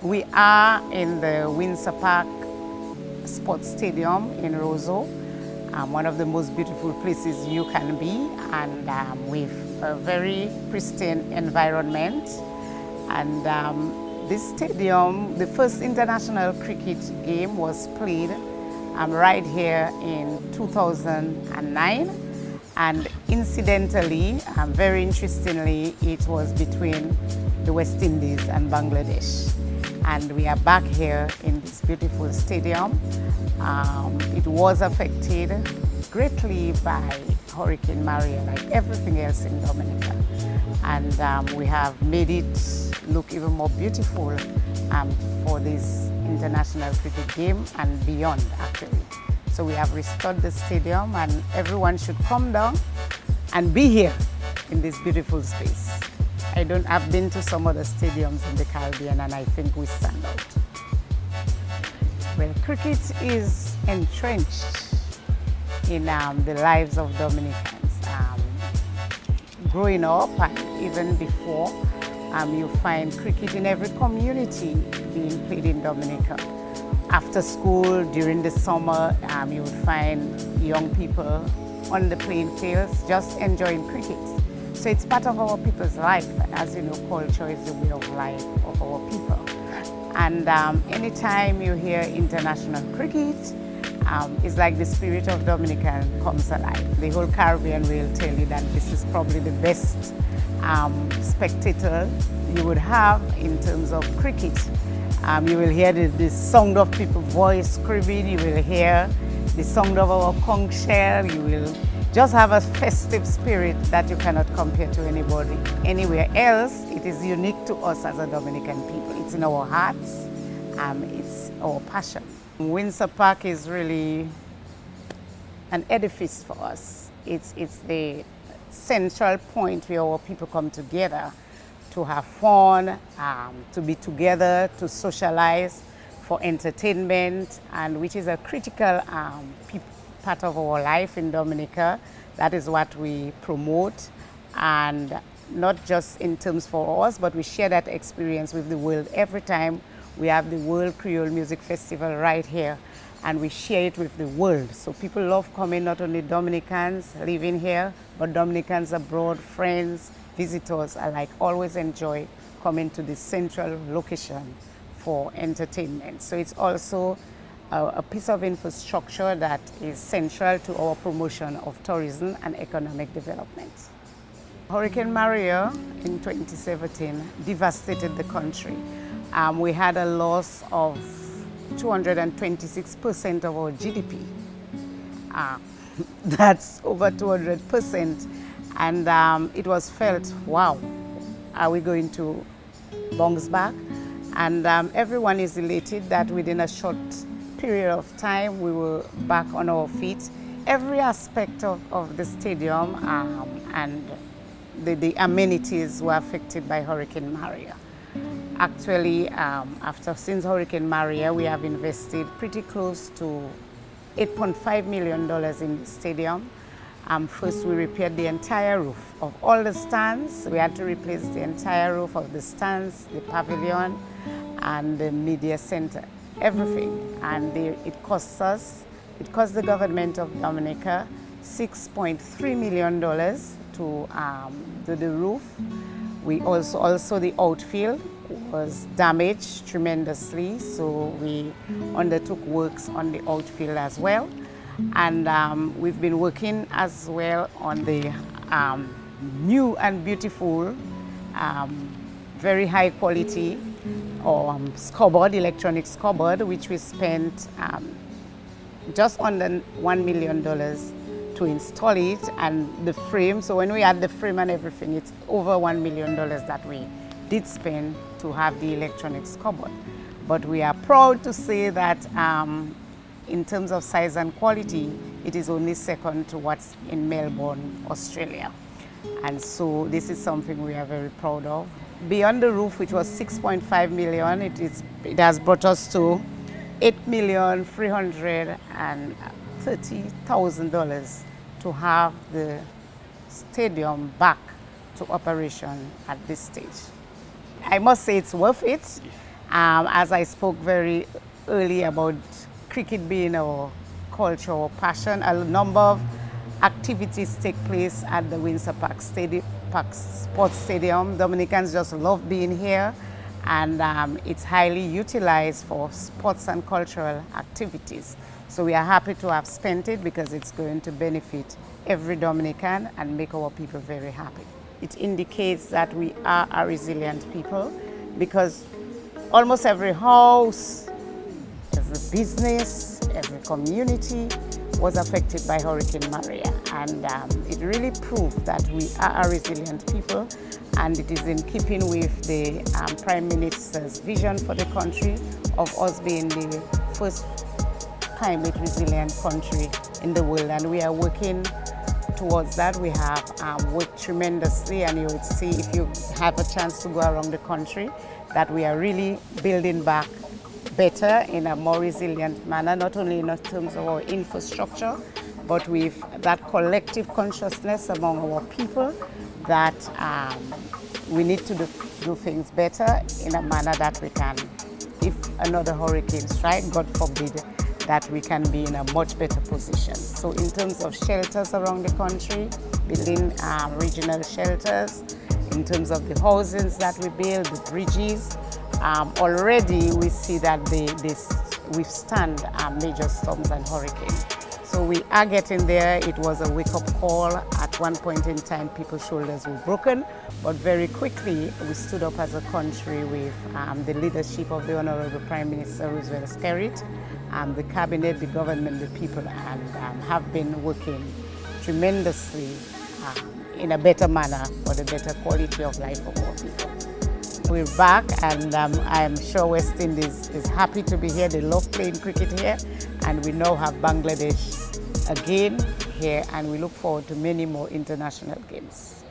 We are in the Windsor Park Sports Stadium in Roseau, one of the most beautiful places you can be, and with a very pristine environment. And this stadium, the first international cricket game was played right here in 2009. And incidentally, very interestingly, it was between the West Indies and Bangladesh. And we are back here in this beautiful stadium. It was affected greatly by Hurricane Maria, like everything else in Dominica. And we have made it look even more beautiful for this international cricket game and beyond, actually. So we have restored the stadium, and everyone should come down and be here in this beautiful space. I've been to some other stadiums in the Caribbean, and I think we stand out. Well, cricket is entrenched in the lives of Dominicans. Growing up and even before, you find cricket in every community being played in Dominica. After school, during the summer, you would find young people on the playing fields just enjoying cricket. So it's part of our people's life, and as you know, culture is the way of life of our people. And anytime you hear international cricket, it's like the spirit of Dominica comes alive. The whole Caribbean will tell you that this is probably the best spectator you would have in terms of cricket. You will hear the sound of people's voice screaming, you will hear the sound of our conch shell, you will just have a festive spirit that you cannot compare to anybody anywhere else. It is unique to us as a Dominican people. It's in our hearts, it's our passion. Windsor Park is really an edifice for us. It's the central point where our people come together to have fun, to be together, to socialize, for entertainment, and which is a critical part of our life in Dominica. That is what we promote, and not just in terms for us, but we share that experience with the world. Every time we have the World Creole Music Festival right here, and we share it with the world. So people love coming, not only Dominicans living here, but Dominicans abroad, friends, visitors alike always enjoy coming to this central location for entertainment. So it's also a piece of infrastructure that is central to our promotion of tourism and economic development. Hurricane Maria in 2017 devastated the country. We had a loss of 226% of our GDP. That's over 200%. And it was felt, wow, are we going to bounce back? And everyone is elated that within a short period of time, we were back on our feet. Every aspect of the stadium and the amenities were affected by Hurricane Maria. Actually, since Hurricane Maria, we have invested pretty close to $8.5 million in the stadium. First, we repaired the entire roof of all the stands. We had to replace the entire roof of the stands, the pavilion, and the media center, everything. And it cost the government of Dominica $6.3 million to do the roof. We also the outfield was damaged tremendously, so we undertook works on the outfield as well. And we've been working as well on the new and beautiful, very high quality scoreboard, electronic scoreboard, which we spent just under $1 million to install it, and the frame. So when we add the frame and everything, it's over $1 million that we did spend to have the electronic scoreboard. But we are proud to say that in terms of size and quality, it is only second to what's in Melbourne, Australia. And so this is something we are very proud of. Beyond the roof, which was $6.5 million, it has brought us to $8,330,000 to have the stadium back to operation at this stage. I must say it's worth it. As I spoke very early about cricket being our culture or passion, a number of activities take place at the Windsor Park Sports Stadium. Dominicans just love being here, and it's highly utilized for sports and cultural activities. So we are happy to have spent it because it's going to benefit every Dominican and make our people very happy. It indicates that we are a resilient people because almost every house, every business, every community was affected by Hurricane Maria, and it really proved that we are a resilient people, and it is in keeping with the Prime Minister's vision for the country of us being the first climate resilient country in the world, and we are working towards that. We have worked tremendously, and you would see if you have a chance to go around the country that we are really building back better in a more resilient manner, not only in terms of our infrastructure, but with that collective consciousness among our people that we need to do things better in a manner that we can, if another hurricane strikes, God forbid, that we can be in a much better position. So in terms of shelters around the country, building regional shelters, in terms of the houses that we build, the bridges, already we see that they withstand major storms and hurricanes. So we are getting there. It was a wake-up call. At one point in time, people's shoulders were broken, but very quickly we stood up as a country with the leadership of the Honorable Prime Minister Roosevelt Skerrit, the cabinet, the government, the people, and have been working tremendously in a better manner for the better quality of life of our people. We're back, and I'm sure West Indies is happy to be here. They love playing cricket here, and we now have Bangladesh again here, and we look forward to many more international games.